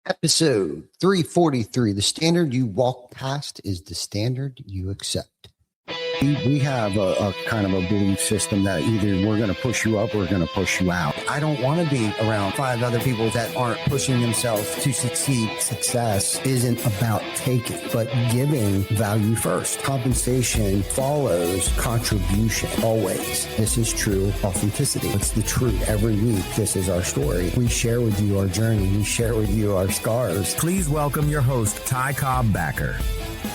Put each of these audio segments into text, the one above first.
Episode 343. The standard you walk past is the standard you accept. We have a kind of a belief system that either we're going to push you up or we're going to push you out. I don't want to be around 5 other people that aren't pushing themselves to succeed. Success isn't about taking, but giving value first. Compensation follows contribution always. This is true authenticity. It's the truth. Every week, this is our story. We share with you our journey. We share with you our scars. Please welcome your host, Ty Cobb-Backer.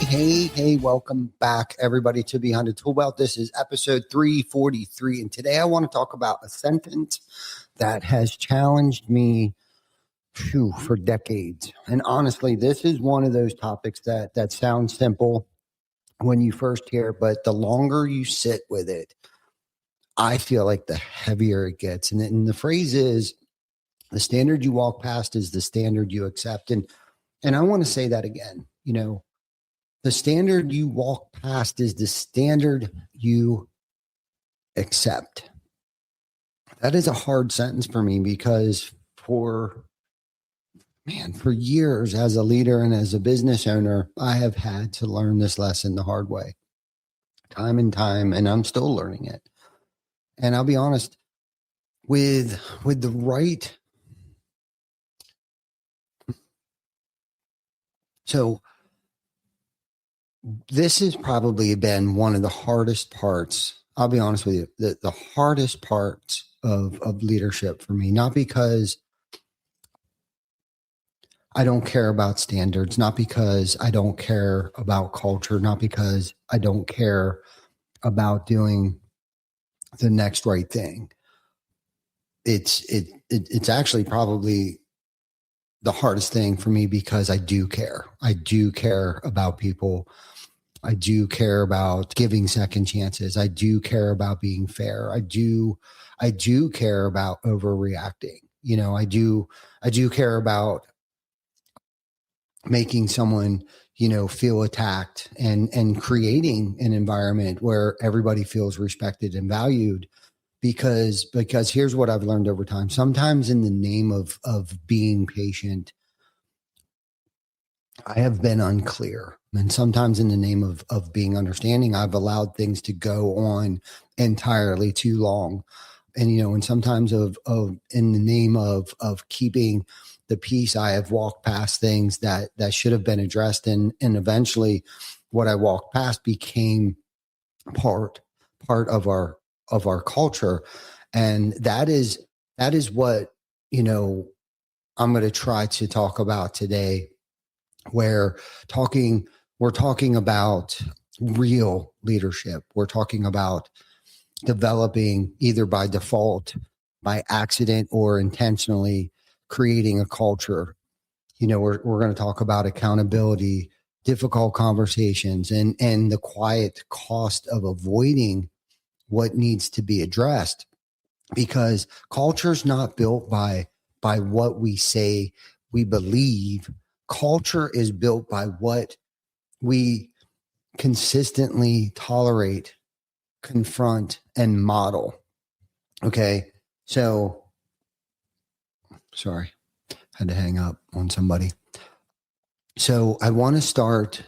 Hey, welcome back, everybody, to Behind the Tool Belt. This is episode 343, and today I want to talk about a sentence that has challenged me for decades. And honestly, this is one of those topics that sounds simple when you first hear it, but the longer you sit with it, I feel like the heavier it gets. And the phrase is, the standard you walk past is the standard you accept. And I want to say that again, the standard you walk past is the standard you accept. That is a hard sentence for me because for years as a leader and as a business owner, I have had to learn this lesson the hard way, time and time, and I'm still learning it. And I'll be honest, with the right. So this has probably been one of the hardest parts. I'll be honest with you, the hardest parts of leadership for me, not because I don't care about standards, not because I don't care about culture, not because I don't care about doing the next right thing. It's actually probably the hardest thing for me because I do care. I do care about people. I do care about giving second chances. I do care about being fair. I do care about overreacting. I do care about making someone, feel attacked and creating an environment where everybody feels respected and valued. Because here's what I've learned over time. Sometimes in the name of being patient, I have been unclear. And sometimes in the name of being understanding, I've allowed things to go on entirely too long. And sometimes in the name of keeping the peace, I have walked past things that should have been addressed. And eventually what I walked past became part of our culture. And that is what, I'm going to try to talk about today, where we're talking about real leadership. We're talking about developing, either by default, by accident, or intentionally creating a culture. We're going to talk about accountability, difficult conversations, and the quiet cost of avoiding what needs to be addressed, because culture is not built by what we say we believe. Culture is built by what we consistently tolerate, confront, and model. Okay. So sorry, had to hang up on somebody. So I want to start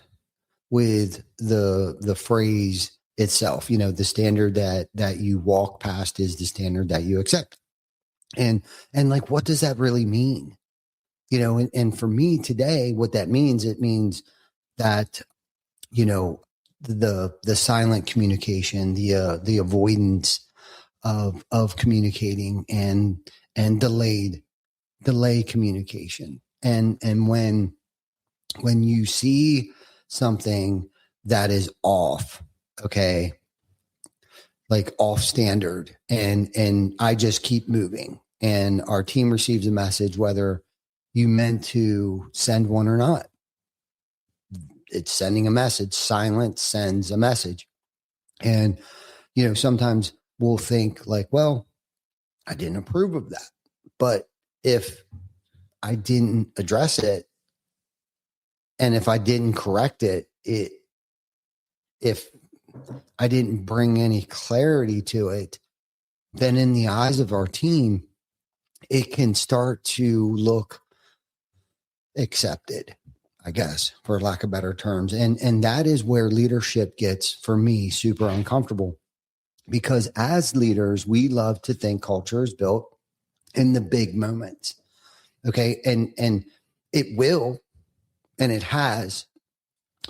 with the phrase itself. The standard that you walk past is the standard that you accept. And like, what does that really mean? And for me today, what that means, it means that, the silent communication, the avoidance of communicating and delay communication. And when you see something that is off, okay, like off standard, and I just keep moving, and our team receives a message, whether you meant to send one or not. It's sending a message. Silence sends a message. And, sometimes we'll think like, well, I didn't approve of that. But if I didn't address it, and if I didn't correct it, if I didn't bring any clarity to it, then in the eyes of our team, it can start to look accepted, I guess, for lack of better terms. And that is where leadership gets, for me, super uncomfortable, because as leaders, we love to think culture is built in the big moments. Okay. And it will, and it has,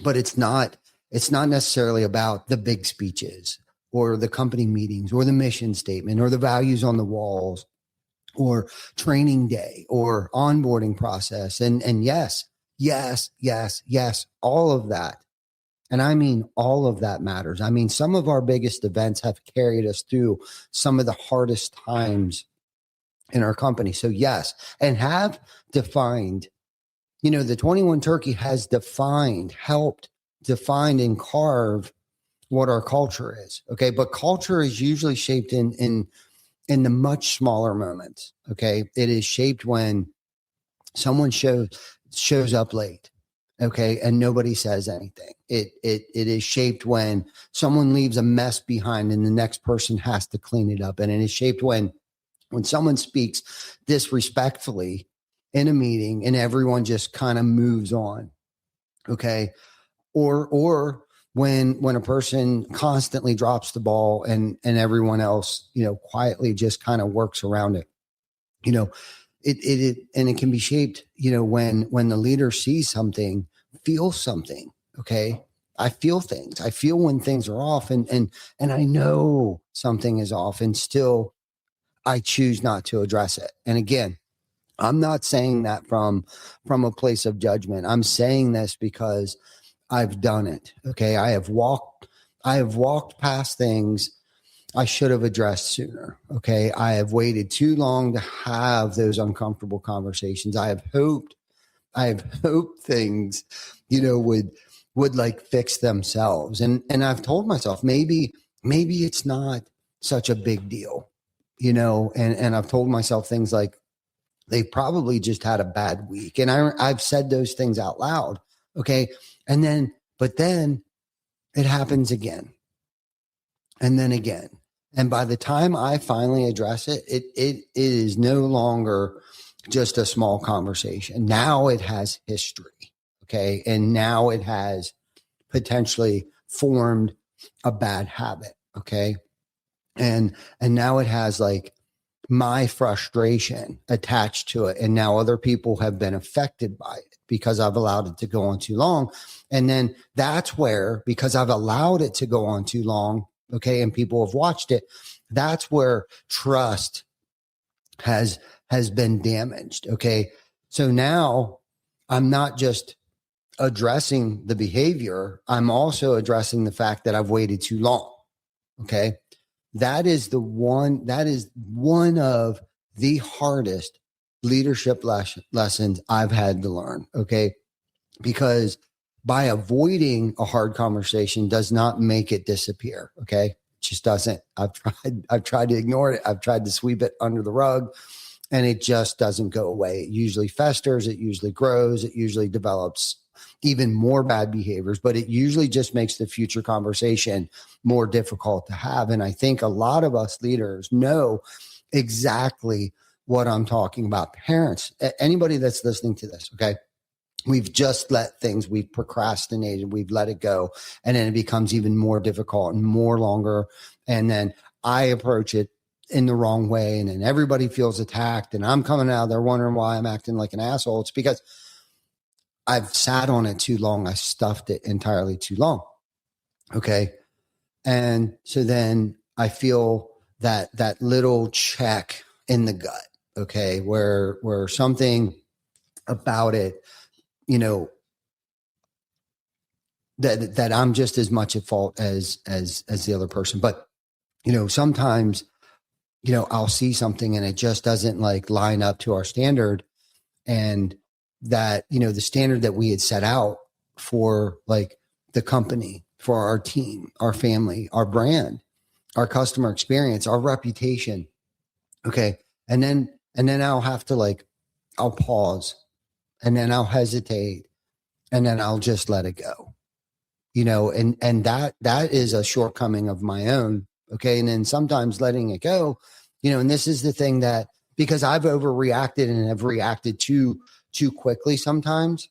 but it's not necessarily about the big speeches or the company meetings or the mission statement or the values on the walls or training day or onboarding process. And yes, all of that. And I mean, all of that matters. I mean, some of our biggest events have carried us through some of the hardest times in our company. So yes, and have defined, the 21 Turkey has helped define and carve what our culture is. Okay. But culture is usually shaped in the much smaller moments. Okay. It is shaped when someone shows up late. Okay. And nobody says anything. It is shaped when someone leaves a mess behind and the next person has to clean it up. And it is shaped when someone speaks disrespectfully in a meeting and everyone just kind of moves on. Okay. Or when a person constantly drops the ball and everyone else, quietly just kind of works around it. It can be shaped, when the leader sees something, feels something. Okay. I feel things. I feel when things are off and I know something is off, and still I choose not to address it. And again, I'm not saying that from a place of judgment. I'm saying this because I've done it. Okay. I have walked past things I should have addressed sooner. Okay. I have waited too long to have those uncomfortable conversations. I have hoped things, would like fix themselves. And I've told myself, maybe it's not such a big deal, and I've told myself things like, they probably just had a bad week. And I've said those things out loud. Okay. But then it happens again. And then again. And by the time I finally address it, it is no longer just a small conversation. Now it has history. Okay. And now it has potentially formed a bad habit. Okay. And now it has like my frustration attached to it. And now other people have been affected by it because I've allowed it to go on too long. And then that's where, because I've allowed it to go on too long, okay, and people have watched it, that's where trust has been damaged. Okay. So now I'm not just addressing the behavior, I'm also addressing the fact that I've waited too long. Okay. That is one of the hardest leadership lessons I've had to learn. Okay. Because by avoiding a hard conversation does not make it disappear. Okay. It just doesn't. I've tried to ignore it. I've tried to sweep it under the rug, and it just doesn't go away. It usually festers. It usually grows. It usually develops even more bad behaviors, but it usually just makes the future conversation more difficult to have. And I think a lot of us leaders know exactly what I'm talking about. Parents, anybody that's listening to this, okay? We've just we've procrastinated, we've let it go. And then it becomes even more difficult and more longer. And then I approach it in the wrong way. And then everybody feels attacked. And I'm coming out there wondering why I'm acting like an asshole. It's because I've sat on it too long. I stuffed it entirely too long. Okay. And so then I feel that little check in the gut. Okay. Where something about it, that I'm just as much at fault as the other person. But, sometimes, I'll see something and it just doesn't like line up to our standard. And that, the standard that we had set out for like the company, for our team, our family, our brand, our customer experience, our reputation. Okay. And then I'll have to I'll pause, and then I'll hesitate, and then I'll just let it go, and that is a shortcoming of my own. Okay. And then sometimes letting it go, and this is the thing that, because I've overreacted and have reacted too too quickly sometimes.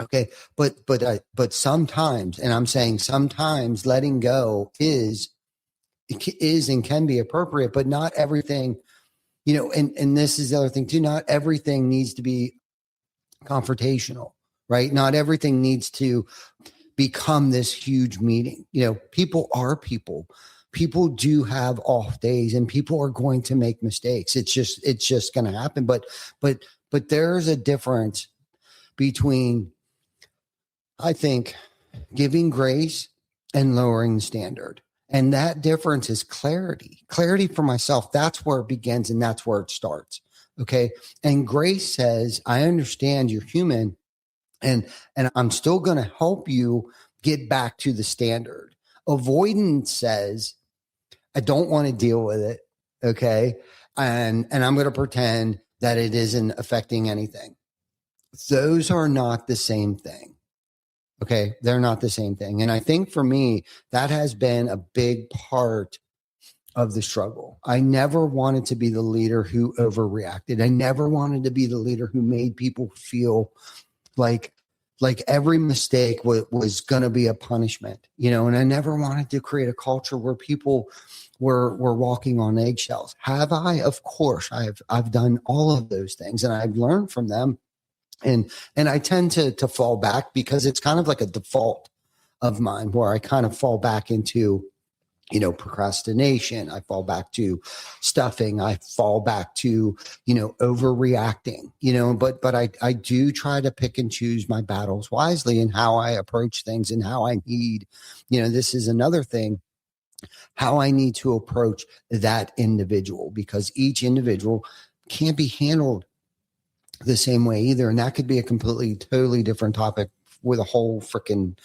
Okay. But sometimes, and I'm saying sometimes letting go is and can be appropriate, but not everything, and this is the other thing too, not everything needs to be confrontational, right? Not everything needs to become this huge meeting. People are people. People do have off days, and people are going to make mistakes. It's just going to happen. But there's a difference between, I think, giving grace and lowering the standard. And that difference is clarity for myself. That's where it begins and that's where it starts. Okay. And grace says, I understand you're human, and I'm still going to help you get back to the standard. Avoidance says, I don't want to deal with it. Okay. And I'm going to pretend that it isn't affecting anything. Those are not the same thing. Okay. They're not the same thing. And I think for me, that has been a big part of the struggle. I never wanted to be the leader who overreacted. I never wanted to be the leader who made people feel like every mistake was going to be a punishment, and I never wanted to create a culture where people were walking on eggshells. Have I? Of course, I've done all of those things, and I've learned from them. And I tend to fall back because it's kind of like a default of mine where I kind of fall back into, procrastination. I fall back to stuffing. I fall back to, overreacting, but I do try to pick and choose my battles wisely in how I approach things and how I need, this is another thing, how I need to approach that individual, because each individual can't be handled the same way either. And that could be a totally different topic with a whole freaking,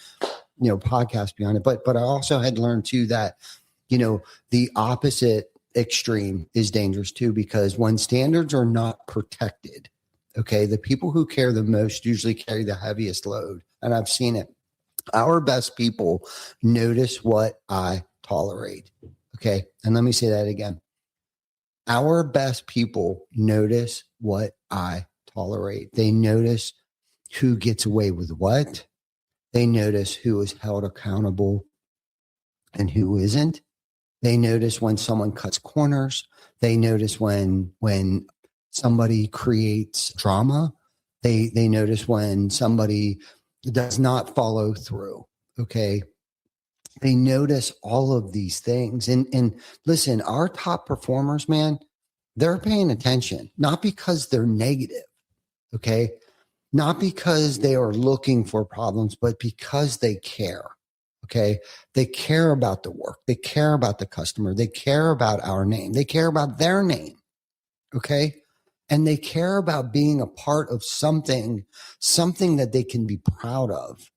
podcast behind it. But I also had learned too that, the opposite extreme is dangerous too, because when standards are not protected, okay, the people who care the most usually carry the heaviest load. And I've seen it. Our best people notice what I tolerate. Okay. And let me say that again. Our best people notice what I tolerate. They notice who gets away with what. They notice who is held accountable and who isn't. They notice when someone cuts corners. They notice when somebody creates drama. They notice when somebody does not follow through. Okay. They notice all of these things. And listen, our top performers, man, they're paying attention, not because they're negative. Okay. Not because they are looking for problems, but because they care. Okay. They care about the work. They care about the customer. They care about our name. They care about their name. Okay. And they care about being a part of something that they can be proud of.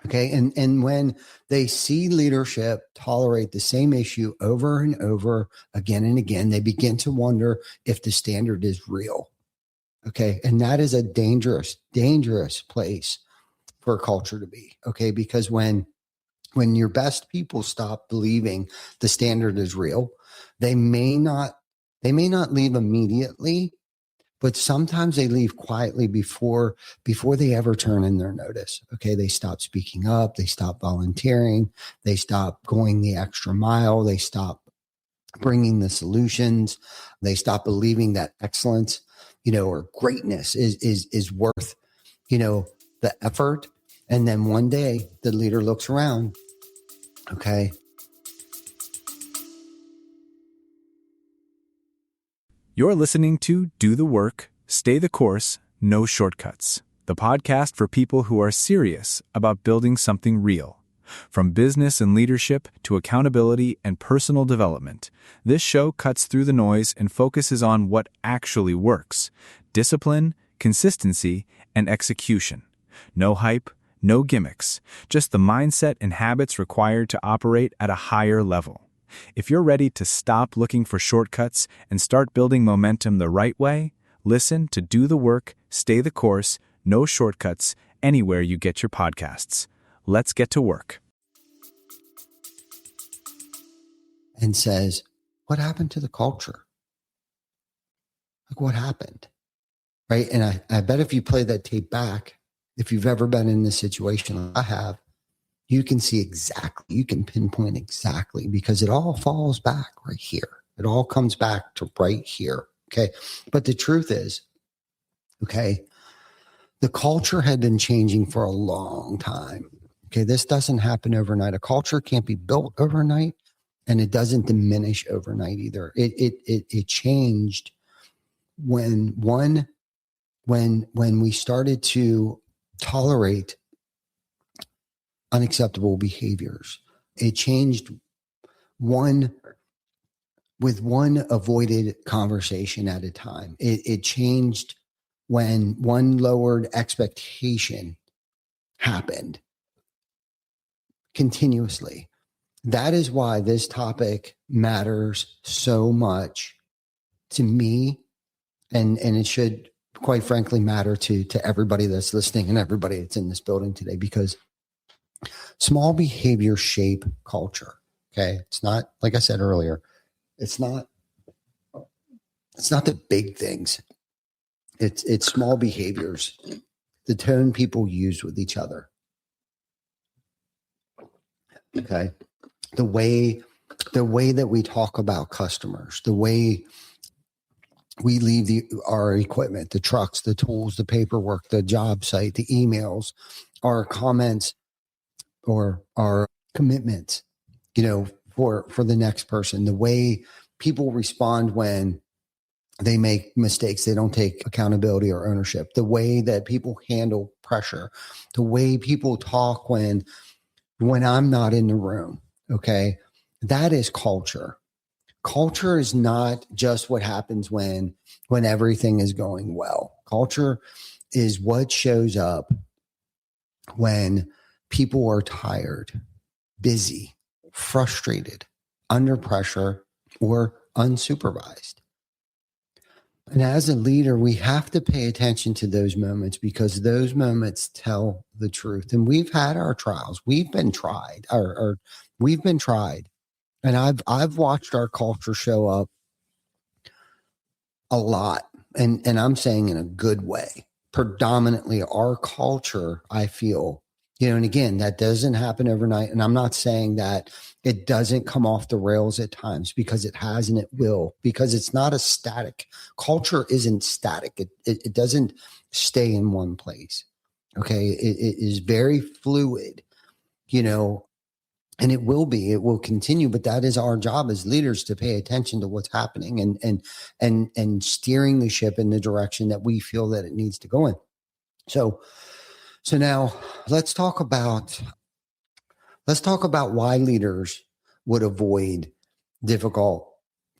Okay. And when they see leadership tolerate the same issue over and over again and again, they begin to wonder if the standard is real. Okay. And that is a dangerous place for a culture to be. Okay. Because when your best people stop believing the standard is real, they may not leave immediately, but sometimes they leave quietly before they ever turn in their notice. Okay. They stop speaking up. They stop volunteering. They stop going the extra mile. They stop bringing the solutions. They stop believing that excellence, or greatness is worth, the effort. And then one day the leader looks around. Okay. You're listening to Do the Work, Stay the Course, No Shortcuts, the podcast for people who are serious about building something real. From business and leadership to accountability and personal development, this show cuts through the noise and focuses on what actually works: discipline, consistency, and execution. No hype, no gimmicks, just the mindset and habits required to operate at a higher level. If you're ready to stop looking for shortcuts and start building momentum the right way, listen to Do the Work, Stay the Course, No Shortcuts, anywhere you get your podcasts. Let's get to work. And says, what happened to the culture? Like, what happened? right? And I bet if you play that tape back, if you've ever been in this situation I have, you can see exactly, you can pinpoint exactly, because it all falls back right here. It all comes back to right here. Okay. But the truth is, okay, the culture had been changing for a long time. Okay. This doesn't happen overnight. A culture can't be built overnight, and it doesn't diminish overnight either. It changed when we started to tolerate unacceptable behaviors. It changed one avoided conversation at a time. It changed when one lowered expectation happened continuously. That is why this topic matters so much to me, and it should, quite frankly, matter to everybody that's listening and everybody that's in this building today, because small behaviors shape culture. Okay. It's not, like I said earlier, it's not the big things. It's small behaviors, the tone people use with each other. Okay. The way that we talk about customers, the way we leave our equipment, the trucks, the tools, the paperwork, the job site, the emails, our comments, or our commitments, for the next person, the way people respond when they make mistakes, they don't take accountability or ownership, the way that people handle pressure, the way people talk when I'm not in the room. Okay. That is culture. Culture is not just what happens when everything is going well. Culture is what shows up when people are tired, busy, frustrated, under pressure, or unsupervised. And as a leader, we have to pay attention to those moments, because those moments tell the truth. And we've had our trials. We've been tried, or we've been tried. And I've watched our culture show up a lot. And I'm saying in a good way. Predominantly our culture, I feel, and again, that doesn't happen overnight. And I'm not saying that it doesn't come off the rails at times, because it has and it will, because it's not a static. Culture isn't static. It doesn't stay in one place. Okay. It is very fluid, and it will continue, but that is our job as leaders, to pay attention to what's happening and steering the ship in the direction that we feel that it needs to go in. So now let's talk about why leaders would avoid difficult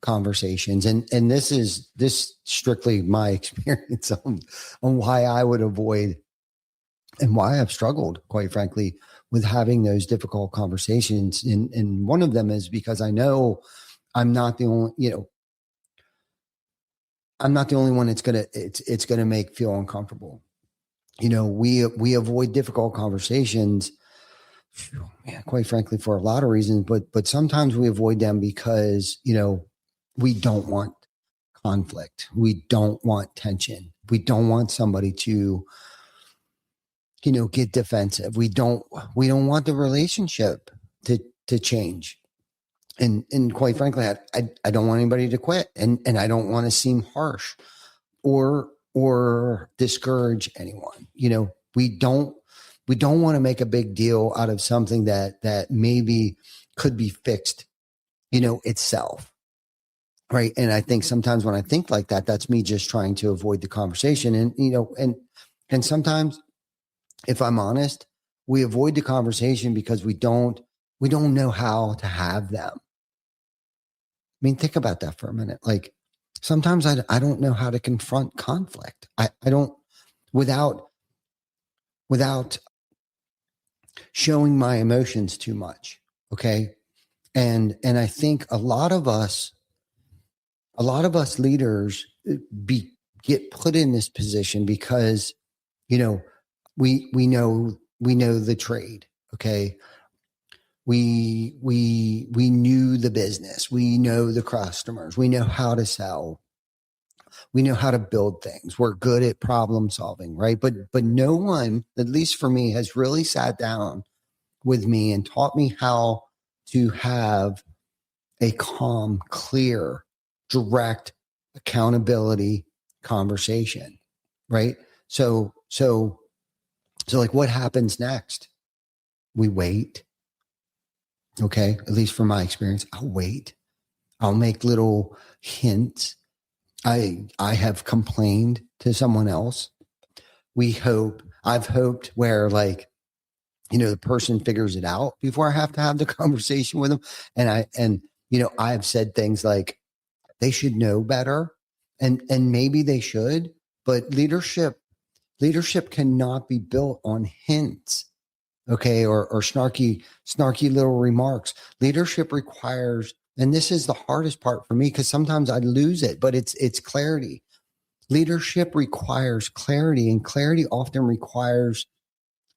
conversations. And this strictly my experience on why I would avoid, and why I've struggled, quite frankly, with having those difficult conversations. And one of them is because I know I'm not the only, I'm not the only one it's gonna make feel uncomfortable. We avoid difficult conversations, quite frankly, for a lot of reasons, but sometimes we avoid them because, we don't want conflict. We don't want tension. We don't want somebody to, get defensive. We don't want the relationship to change. And quite frankly, I don't want anybody to quit, and I don't want to seem harsh or discourage anyone. We don't want to make a big deal out of something that maybe could be fixed, itself. Right. And I think sometimes when I think like that, that's me just trying to avoid the conversation. And sometimes, if I'm honest, we avoid the conversation because we don't know how to have them. I mean, think about that for a minute. Like, sometimes I don't know how to confront conflict. I don't, without showing my emotions too much. Okay. And I think a lot of us leaders get put in this position because, we know the trade. Okay. We knew the business. We know the customers. We know how to sell. we know how to build things. We're good at problem solving, right? But no one, at least for me, has really sat down with me and taught me how to have a calm, clear, direct accountability conversation, right? So like what happens next? We wait. Okay. At least from my experience, I'll wait. I'll make little hints. I have complained to someone else. I've hoped where like, the person figures it out before I have to have the conversation with them. And I've said things like they should know better and maybe they should, but leadership cannot be built on hints. Okay. Or snarky little remarks. Leadership requires, and this is the hardest part for me because sometimes I lose it, but it's clarity. Leadership requires clarity, and clarity often requires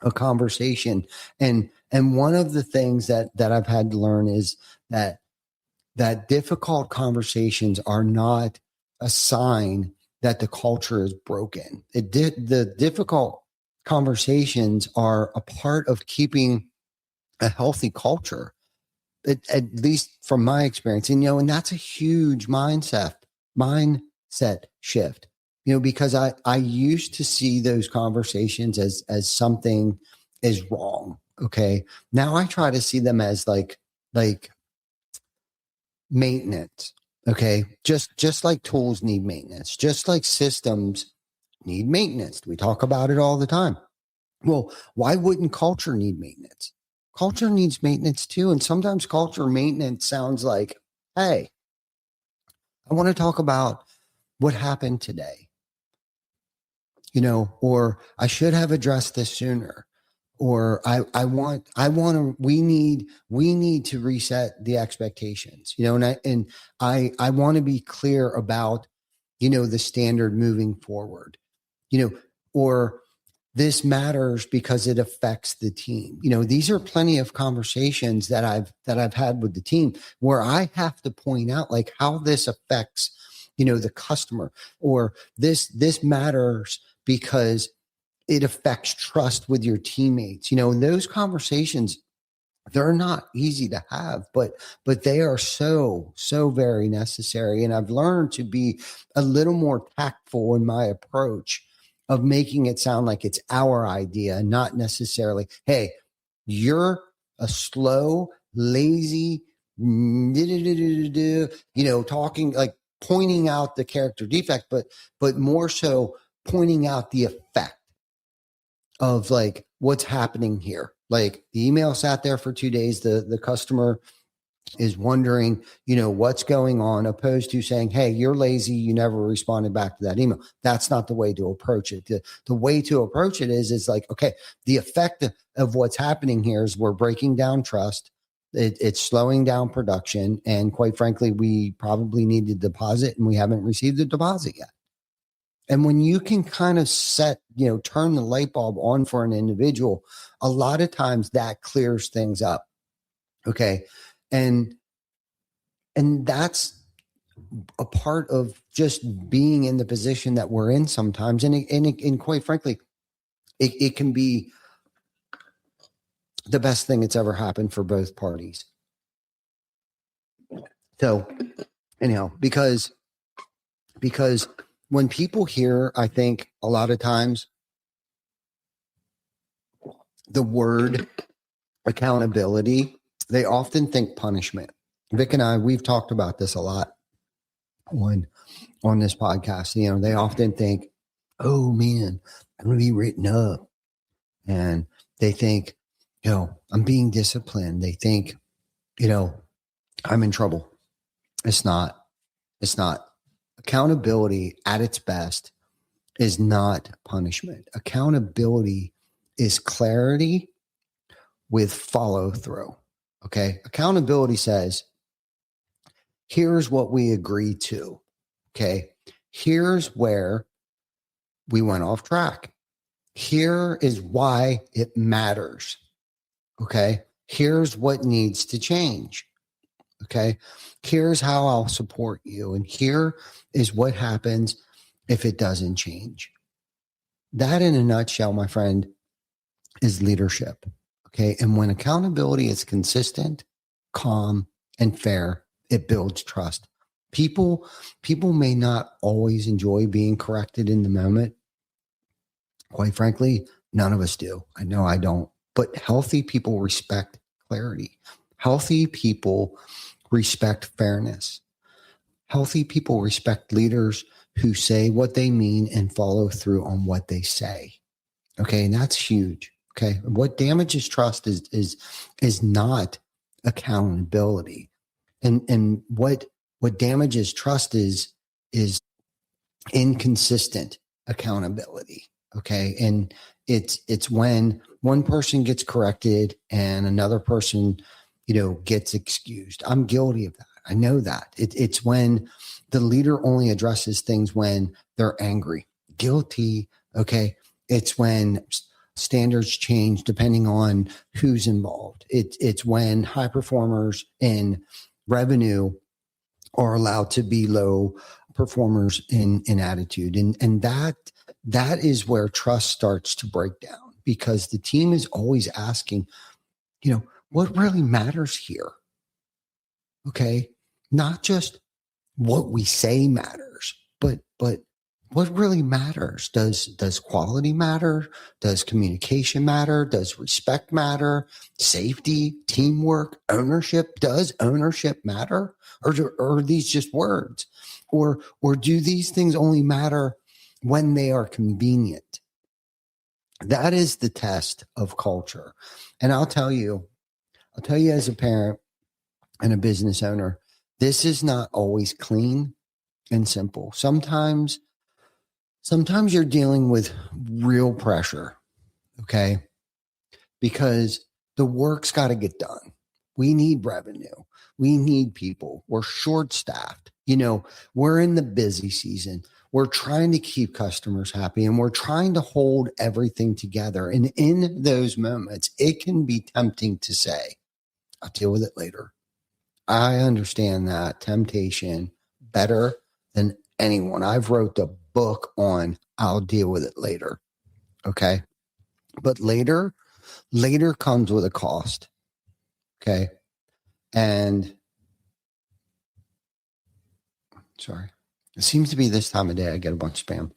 a conversation. And one of the things that I've had to learn is that difficult conversations are not a sign that the culture is broken. The difficult conversations are a part of keeping a healthy culture, at least from my experience. And that's a huge mindset shift, because I used to see those conversations as something is wrong. Okay. Now I try to see them as like maintenance. Okay. Just like tools need maintenance, just like systems need maintenance. We talk about it all the time. Well, why wouldn't culture need maintenance? Culture needs maintenance too. And sometimes culture maintenance sounds like, hey, I want to talk about what happened today, or I should have addressed this sooner, or we need to reset the expectations, and I want to be clear about, the standard moving forward, or this matters because it affects the team. These are plenty of conversations that I've had with the team where I have to point out like how this affects, the customer, or this matters because it affects trust with your teammates. And those conversations, they're not easy to have, but they are so very necessary. And I've learned to be a little more tactful in my approach of making it sound like it's our idea, not necessarily, hey, you're a slow, lazy, talking, like pointing out the character defect, but more so pointing out the effect of like what's happening here. Like the email sat there for 2 days. The customer is wondering, what's going on, opposed to saying, hey, you're lazy. You never responded back to that email. That's not the way to approach it. The way to approach it is like, okay, the effect of what's happening here is we're breaking down trust. It's slowing down production. And quite frankly, we probably need a deposit and we haven't received the deposit yet. And when you can kind of turn the light bulb on for an individual, a lot of times that clears things up. Okay. And that's a part of just being in the position that we're in sometimes. And quite frankly, it can be the best thing that's ever happened for both parties. So anyhow, because when people hear, I think a lot of times the word accountability, they often think punishment. Vic and I, we've talked about this a lot on this podcast. They often think, oh man, I'm going to be written up. And they think, I'm being disciplined. They think, I'm in trouble. It's not. Accountability at its best is not punishment. Accountability is clarity with follow through. Okay. Accountability says, here's what we agreed to. Okay. Here's where we went off track. Here is why it matters. Okay. Here's what needs to change. Okay. Here's how I'll support you. And here is what happens if it doesn't change. That in a nutshell, my friend, is leadership. Okay. And when accountability is consistent, calm, and fair, it builds trust. People may not always enjoy being corrected in the moment. Quite frankly, none of us do. I know I don't. But healthy people respect clarity. Healthy people respect fairness. Healthy people respect leaders who say what they mean and follow through on what they say. Okay, and that's huge. Okay, what damages trust is not accountability, and what damages trust is inconsistent accountability. Okay, and it's when one person gets corrected and another person, gets excused. I'm guilty of that. I know that. It's when the leader only addresses things when they're angry. Guilty. Okay, it's when standards change depending on who's involved. It's when high performers in revenue are allowed to be low performers in attitude. And that is where trust starts to break down, because the team is always asking, what really matters here? Okay. Not just what we say matters, but what really matters? Does quality matter? Does communication matter? Does respect matter? Safety, teamwork, ownership? Does ownership matter? Or are these just words? Or do these things only matter when they are convenient? That is the test of culture. And I'll tell you as a parent and a business owner, this is not always clean and simple. Sometimes you're dealing with real pressure, okay? Because the work's got to get done. We need revenue. We need people. We're short-staffed. We're in the busy season. We're trying to keep customers happy, and we're trying to hold everything together. And in those moments, it can be tempting to say, I'll deal with it later. I understand that temptation better than anyone. I've wrote a book on I'll deal with it later. Okay. But later comes with a cost. Okay. And sorry, it seems to be this time of day I get a bunch of spam.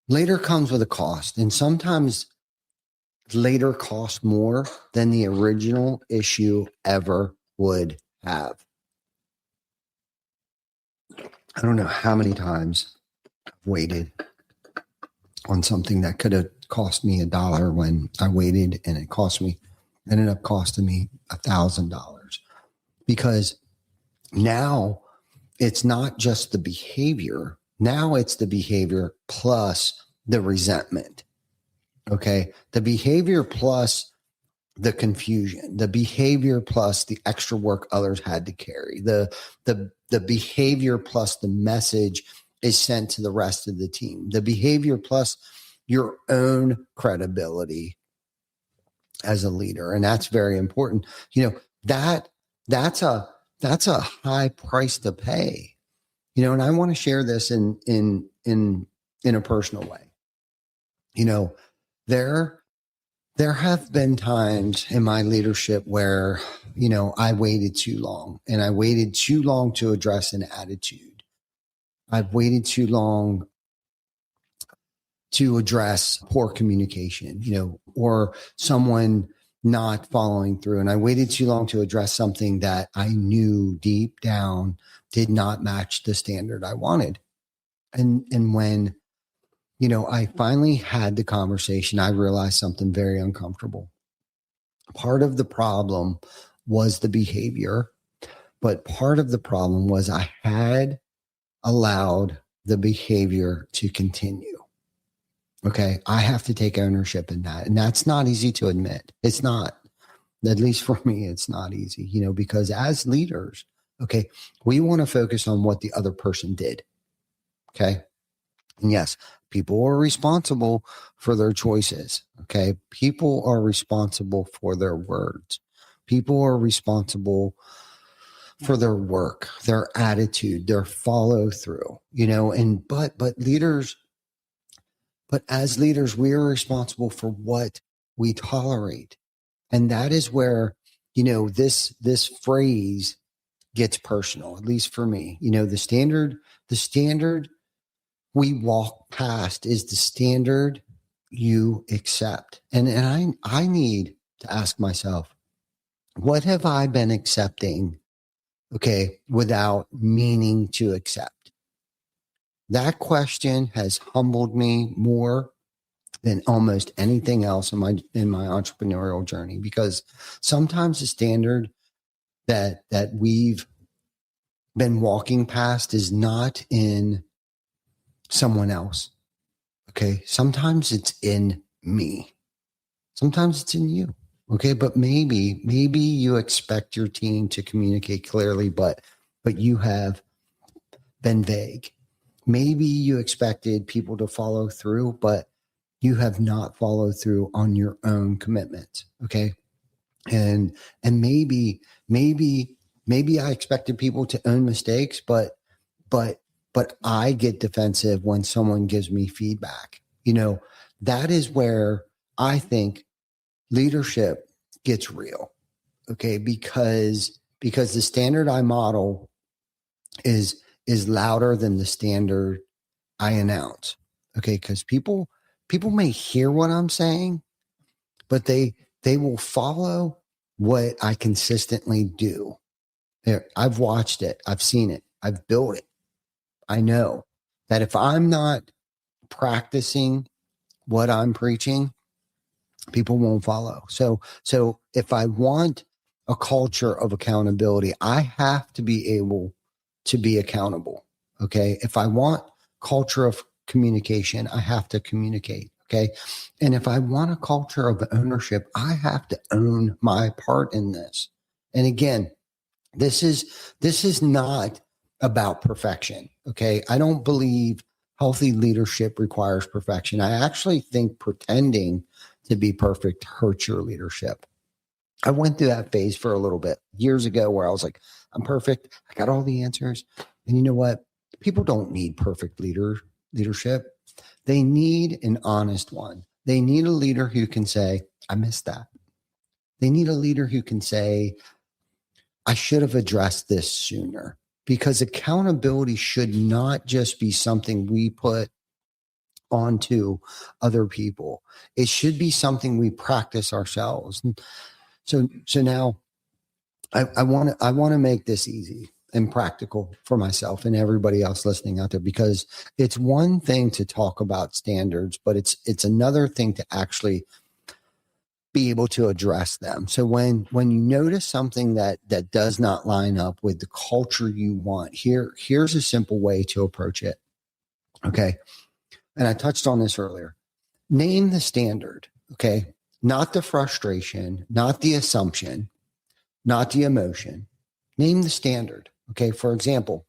Later comes with a cost. And sometimes later costs more than the original issue ever would have. I don't know how many times I've waited on something that could have cost me $1 when I waited, and it ended up costing me $1,000, because now it's not just the behavior. Now it's the behavior plus the resentment. Okay. The behavior plus the confusion, the behavior plus the extra work others had to carry, the behavior plus the message is sent to the rest of the team, the behavior plus your own credibility as a leader. And that's very important. That's a high price to pay, and I want to share this in a personal way. There have been times in my leadership where, I waited too long, and I waited too long to address an attitude. I've waited too long to address poor communication, or someone not following through. And I waited too long to address something that I knew deep down did not match the standard I wanted. And when, I finally had the conversation, I realized something very uncomfortable. Part of the problem was the behavior, but part of the problem was I had allowed the behavior to continue. Okay. I have to take ownership in that. And that's not easy to admit. It's not, at least for me, it's not easy, because as leaders, okay, we want to focus on what the other person did. Okay. And yes, people are responsible for their choices. Okay. People are responsible for their words. People are responsible for their work, their attitude, their follow through, and but as leaders, we are responsible for what we tolerate. And that is where, this phrase gets personal, at least for me. The standard we walk past is the standard you accept. And I need to ask myself, what have I been accepting, without meaning to accept? That question has humbled me more than almost anything else in my entrepreneurial journey, because sometimes the standard that we've been walking past is not in someone else. Okay. Sometimes it's in me. Sometimes it's in you. Okay. But maybe you expect your team to communicate clearly, but you have been vague. Maybe you expected people to follow through, but you have not followed through on your own commitments. Okay. And maybe I expected people to own mistakes, but I get defensive when someone gives me feedback. That is where I think leadership gets real. Okay. Because the standard I model is louder than the standard I announce. Okay. Because people may hear what I'm saying, but they will follow what I consistently do. I've watched it. I've seen it. I've built it. I know that if I'm not practicing what I'm preaching, people won't follow. So if I want a culture of accountability, I have to be able to be accountable. Okay. If I want culture of communication, I have to communicate. Okay. And if I want a culture of ownership, I have to own my part in this. And again, this is not about perfection. Okay. I don't believe healthy leadership requires perfection. I actually think pretending to be perfect hurts your leadership. I went through that phase for a little bit years ago where I was like, I'm perfect. I got all the answers. And you know what? People don't need perfect leadership. They need an honest one. They need a leader who can say, I missed that. They need a leader who can say, I should have addressed this sooner, because accountability should not just be something we put onto other people. It should be something we practice ourselves. So now I want to make this easy and practical for myself and everybody else listening out there, because it's one thing to talk about standards, but it's another thing to actually be able to address them. So when you notice something that does not line up with the culture you want, here's a simple way to approach it. Okay. And I touched on this earlier. Name the standard. Okay. Not the frustration, not the assumption, not the emotion. Name the standard. Okay. For example,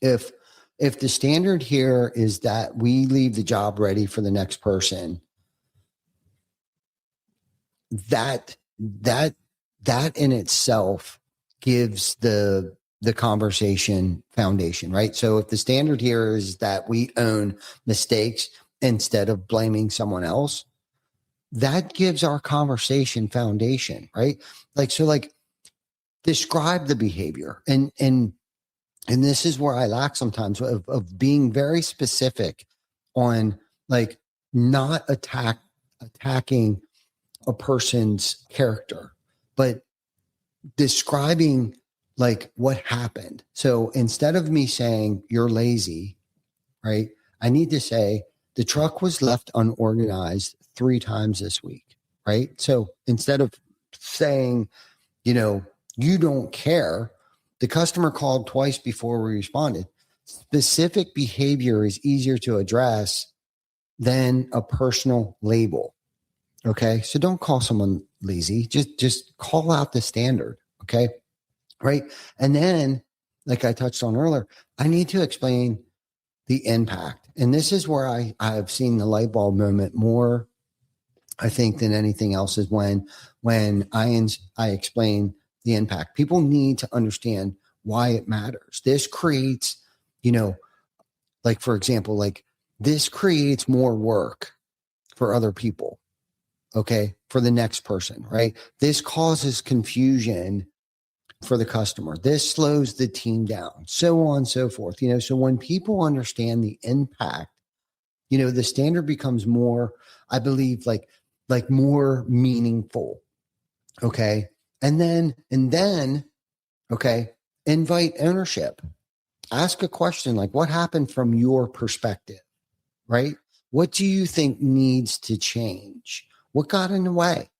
if the standard here is that we leave the job ready for the next person, that in itself gives the conversation foundation, right? So if the standard here is that we own mistakes instead of blaming someone else, that gives our conversation foundation, right? Like describe the behavior. And this is where I lack sometimes of being very specific on like not attacking a person's character, but describing like what happened. So instead of me saying you're lazy, right? I need to say the truck was left unorganized 3 times this week, right? So instead of saying, you don't care, the customer called twice before we responded. Specific behavior is easier to address than a personal label. Okay. So don't call someone lazy. Just call out the standard. Okay. Right. And then, like I touched on earlier, I need to explain the impact. And this is where I've seen the light bulb moment more, I think, than anything else, is when I explain the impact. People need to understand why it matters. This creates, like, for example, like this creates more work for other people. Okay. For the next person, right? This causes confusion for the customer. This slows the team down, so on and so forth. So when people understand the impact, the standard becomes more, I believe, like more meaningful. Okay. And then, okay, invite ownership. Ask a question like, what happened from your perspective, right? What do you think needs to change? What got in the way?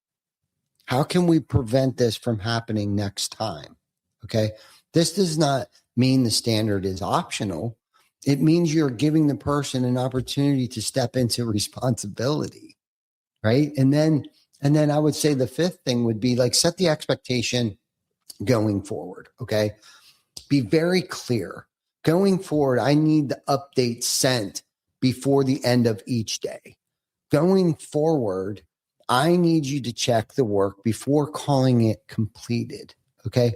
How can we prevent this from happening next time? Okay. This does not mean the standard is optional. It means you're giving the person an opportunity to step into responsibility. Right. And then I would say the fifth thing would be like set the expectation going forward. Okay. Be very clear. Going forward, I need the update sent before the end of each day. Going forward, I need you to check the work before calling it completed. Okay.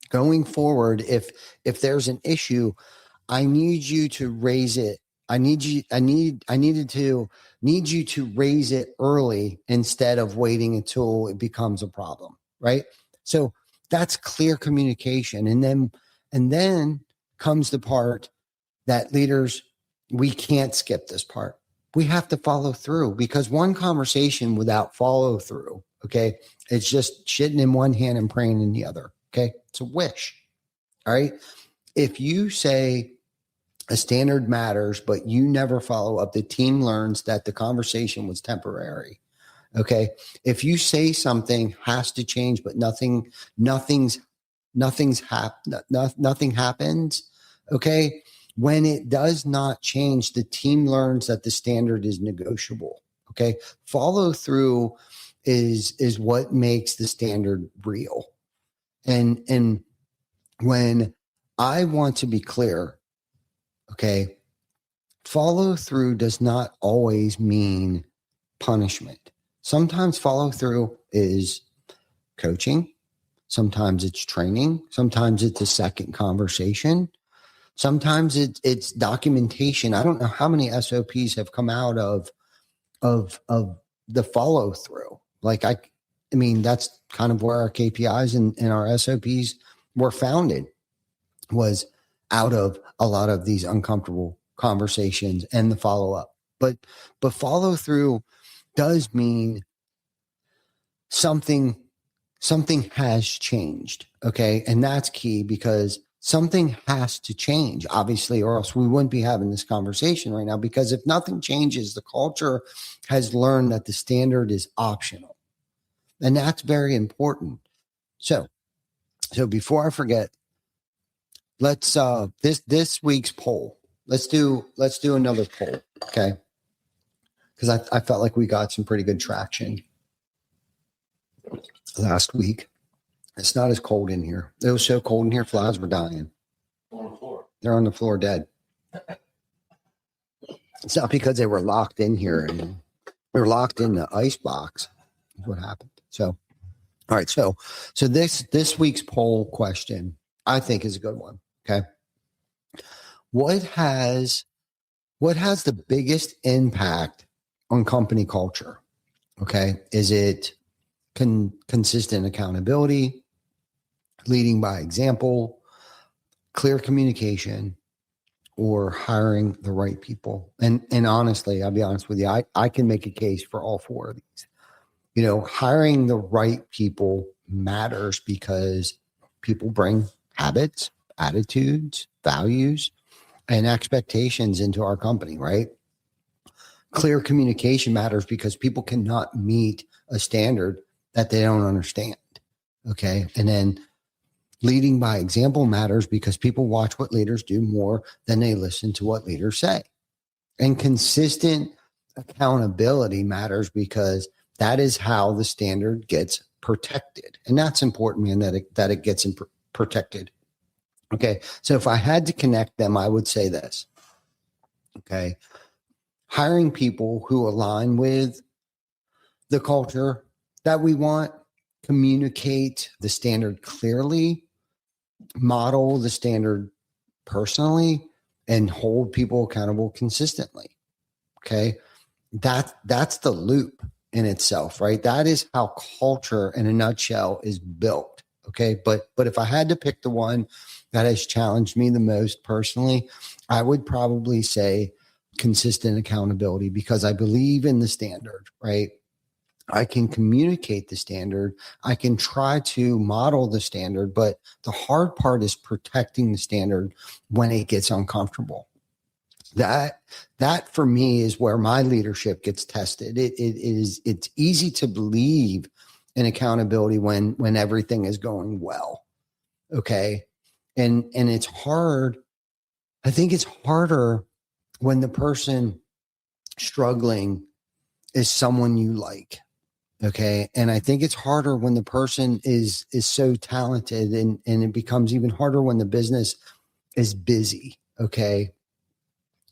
Going forward, if there's an issue, I need you to raise it. I need you to raise it early instead of waiting until it becomes a problem. Right. So that's clear communication. And then comes the part that leaders, we can't skip this part. We have to follow through, because one conversation without follow through, okay, it's just shitting in one hand and praying in the other. Okay. It's a wish. All right. If you say a standard matters, but you never follow up, the team learns that the conversation was temporary. Okay. If you say something has to change, but nothing happens. Okay. When it does not change, the team learns that the standard is negotiable. Okay. Follow through is what makes the standard real. And when I want to be clear, okay, follow through does not always mean punishment. Sometimes follow through is coaching. Sometimes it's training. Sometimes it's a second conversation. Sometimes it's documentation. I don't know how many SOPs have come out of the follow through. Like I mean, that's kind of where our KPIs and our SOPs were founded, was out of a lot of these uncomfortable conversations and the follow up. But follow through does mean something has changed. Okay. And that's key, because something has to change, obviously, or else we wouldn't be having this conversation right now. Because if nothing changes, the culture has learned that the standard is optional. And that's very important. So before I forget, let's this week's poll. Let's do another poll. Okay. Because I felt like we got some pretty good traction last week. It's not as cold in here. It was so cold in here, flies were dying. On the floor. They're on the floor dead. It's not because they were locked in here and they were locked in the ice box. That's what happened. So, all right. So this week's poll question, I think, is a good one. Okay. What has the biggest impact on company culture? Okay. Is it consistent accountability, leading by example, clear communication, or hiring the right people? And honestly, I'll be honest with you, I can make a case for all four of these. Hiring the right people matters because people bring habits, attitudes, values, and expectations into our company, right? Clear communication matters because people cannot meet a standard that they don't understand. Okay. And then leading by example matters because people watch what leaders do more than they listen to what leaders say. And consistent accountability matters because that is how the standard gets protected. And that's important, man, that it gets protected. Okay. So if I had to connect them, I would say this. Okay. Hiring people who align with the culture that we want communicate the standard clearly, model the standard personally, and hold people accountable consistently. Okay. That's the loop in itself, right? That is how culture in a nutshell is built. Okay. But if I had to pick the one that has challenged me the most personally, I would probably say consistent accountability, because I believe in the standard, right? I can communicate the standard. I can try to model the standard, but the hard part is protecting the standard when it gets uncomfortable. That for me is where my leadership gets tested. It's easy to believe in accountability when everything is going well. Okay. And it's hard. I think it's harder when the person struggling is someone you like. Okay. And I think it's harder when the person is so talented, and it becomes even harder when the business is busy. Okay.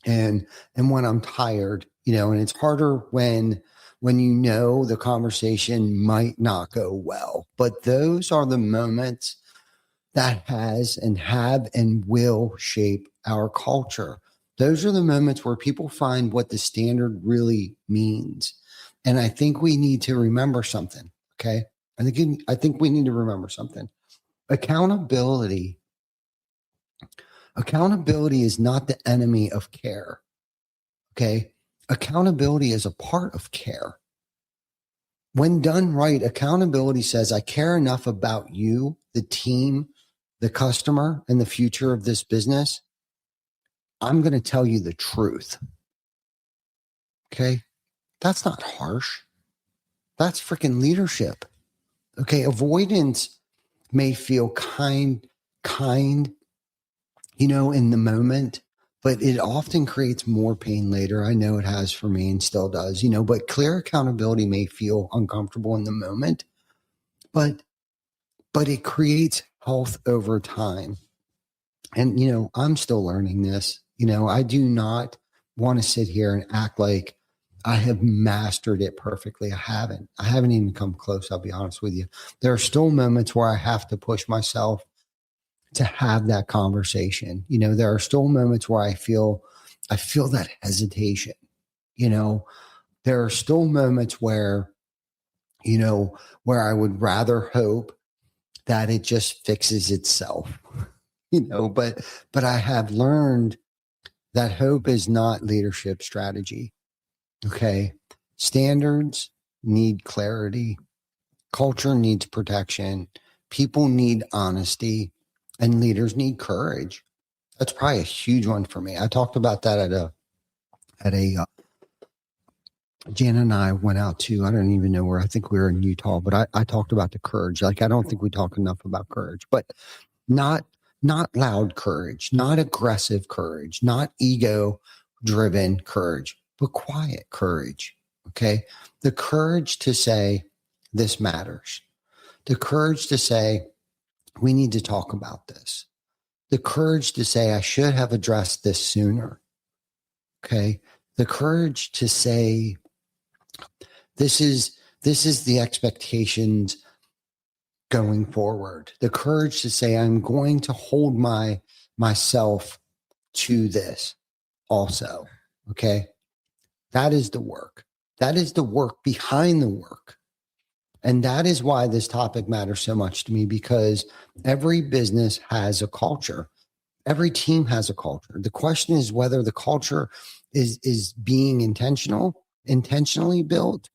And when I'm tired, and it's harder when the conversation might not go well. But those are the moments that have and will shape our culture. Those are the moments where people find what the standard really means. And I think we need to remember something. Okay. I think we need to remember something. Accountability is not the enemy of care. Okay. Accountability is a part of care. When done right, accountability says, I care enough about you, the team, the customer, and the future of this business. I'm going to tell you the truth. Okay. That's not harsh. That's freaking leadership. Okay. Avoidance may feel kind, in the moment, but it often creates more pain later. I know it has for me and still does, but clear accountability may feel uncomfortable in the moment, but it creates health over time. And, I'm still learning this. I do not want to sit here and act like I have mastered it perfectly. I haven't even come close. I'll be honest with you. There are still moments where I have to push myself to have that conversation. There are still moments where I feel that hesitation. There are still moments where I would rather hope that it just fixes itself, but I have learned that hope is not leadership strategy. Okay. Standards need clarity. Culture needs protection. People need honesty, and leaders need courage. That's probably a huge one for me. I talked about that at a Jan and I went out to, I don't even know where, I think we were in Utah, but I talked about the courage. Like, I don't think we talk enough about courage, but not loud courage, not aggressive courage, not ego driven courage, but quiet courage. Okay. The courage to say, this matters. The courage to say, we need to talk about this. The courage to say, I should have addressed this sooner. Okay. The courage to say, this is the expectations going forward. The courage to say, I'm going to hold myself to this also. Okay. That is the work. That is the work behind the work. And that is why this topic matters so much to me, because every business has a culture. Every team has a culture. The question is whether the culture is being intentionally built,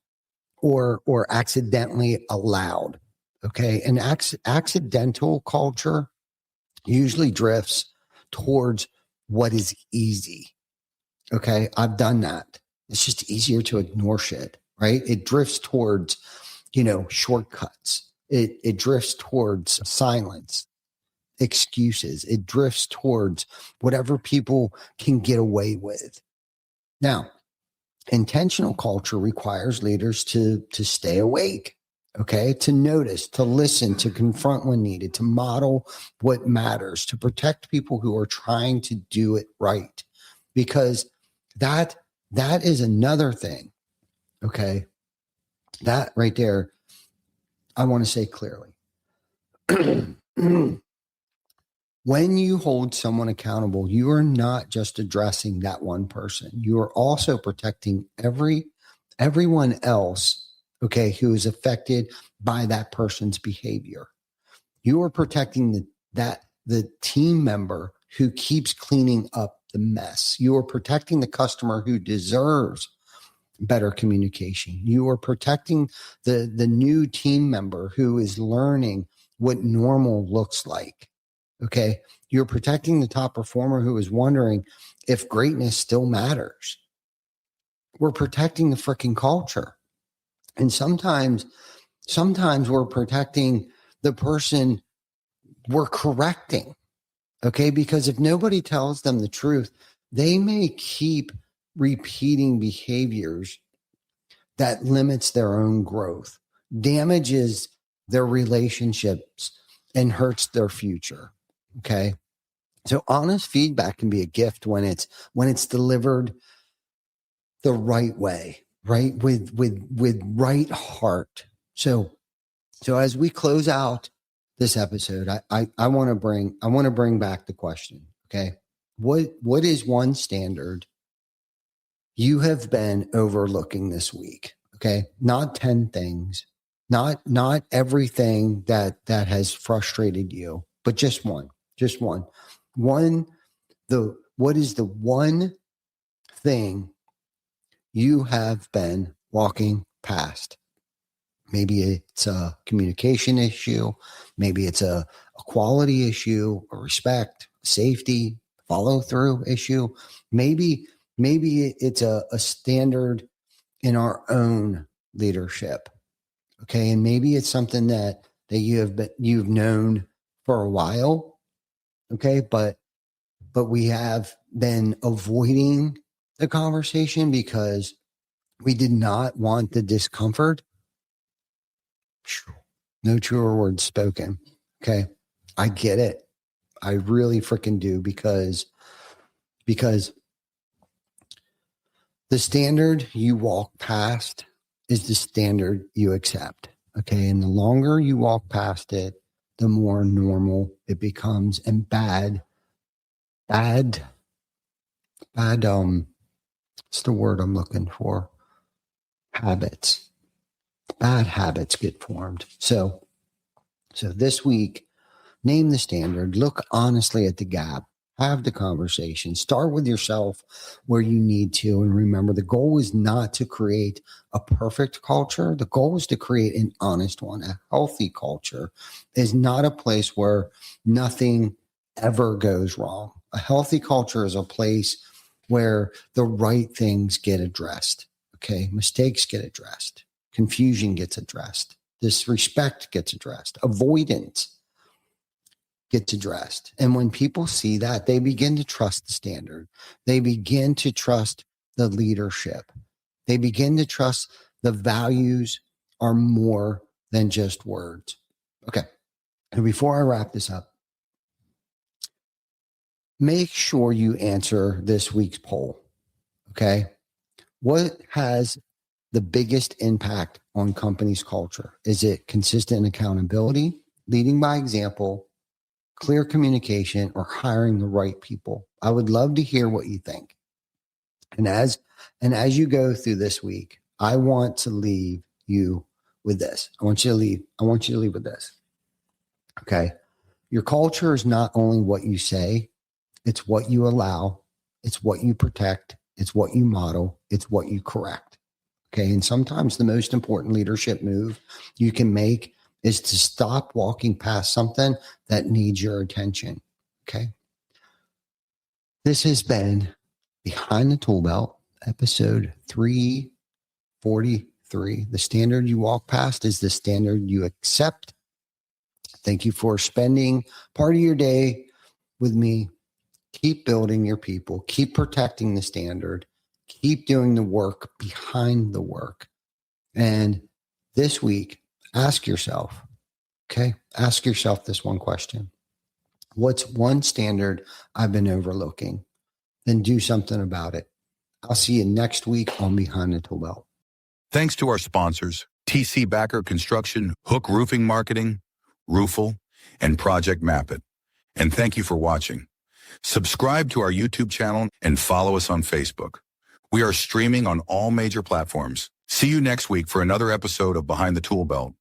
or accidentally allowed. Okay. And accidental culture usually drifts towards what is easy. Okay. I've done that. It's just easier to ignore shit, right? It drifts towards, shortcuts. It drifts towards silence, excuses. It drifts towards whatever people can get away with. Now, intentional culture requires leaders to stay awake, okay, to notice, to listen, to confront when needed, to model what matters, to protect people who are trying to do it right, because that is another thing. Okay, that right there, I want to say clearly. When you hold someone accountable, you are not just addressing that one person. You are also protecting everyone else, okay, who is affected by that person's behavior. You are protecting the team member who keeps cleaning up the mess. You are protecting the customer who deserves better communication. You are protecting the new team member who is learning what normal looks like. Okay. You're protecting the top performer who is wondering if greatness still matters. We're protecting the freaking culture. And sometimes we're protecting the person we're correcting. Okay. Because if nobody tells them the truth, they may keep repeating behaviors that limits their own growth, damages their relationships, and hurts their future. Okay. So honest feedback can be a gift when it's delivered the right way, right? With right heart. So as we close out this episode, I want to bring back the question. Okay. What is one standard you have been overlooking this week? Okay. Not 10 things, not everything that has frustrated you, but just one. What is the one thing you have been walking past? Maybe it's a communication issue. Maybe it's a quality issue, a respect, safety, follow through issue. Maybe it's a standard in our own leadership. Okay. And maybe it's something that you've known for a while. Okay. But we have been avoiding the conversation because we did not want the discomfort. No truer words spoken. Okay. I get it. I really freaking do because the standard you walk past is the standard you accept. Okay. And the longer you walk past it, the more normal it becomes, and bad, what's the word I'm looking for? Habits. Bad habits get formed. So this week, name the standard, look honestly at the gap, have the conversation, start with yourself where you need to. And remember, the goal is not to create a perfect culture. The goal is to create an honest one. A healthy culture is not a place where nothing ever goes wrong. A healthy culture is a place where the right things get addressed. Okay. Mistakes get addressed. Confusion gets addressed. Disrespect gets addressed. Avoidance gets addressed. And when people see that, they begin to trust the standard. They begin to trust the leadership. They begin to trust the values are more than just words. Okay. And before I wrap this up, make sure you answer this week's poll. Okay. What has the biggest impact on companies' culture? Is it consistent accountability, leading by example, clear communication, or hiring the right people? I would love to hear what you think. And as you go through this week, I want to leave you with this. I want you to leave with this. Okay. Your culture is not only what you say, it's what you allow, it's what you protect, it's what you model, it's what you correct. Okay. And sometimes the most important leadership move you can make is to stop walking past something that needs your attention. Okay. This has been Behind the Tool Belt, episode 343. The standard you walk past is the standard you accept. Thank you for spending part of your day with me. Keep building your people. Keep protecting the standard. Keep doing the work behind the work. And this week, ask yourself this one question. What's one standard I've been overlooking? Then do something about it. I'll see you next week on Behind the Tool Belt. Thanks to our sponsors, TC Backer Construction, Hook Roofing Marketing, Roofle, and Project Map It. And thank you for watching. Subscribe to our YouTube channel and follow us on Facebook. We are streaming on all major platforms. See you next week for another episode of Behind the Tool Belt.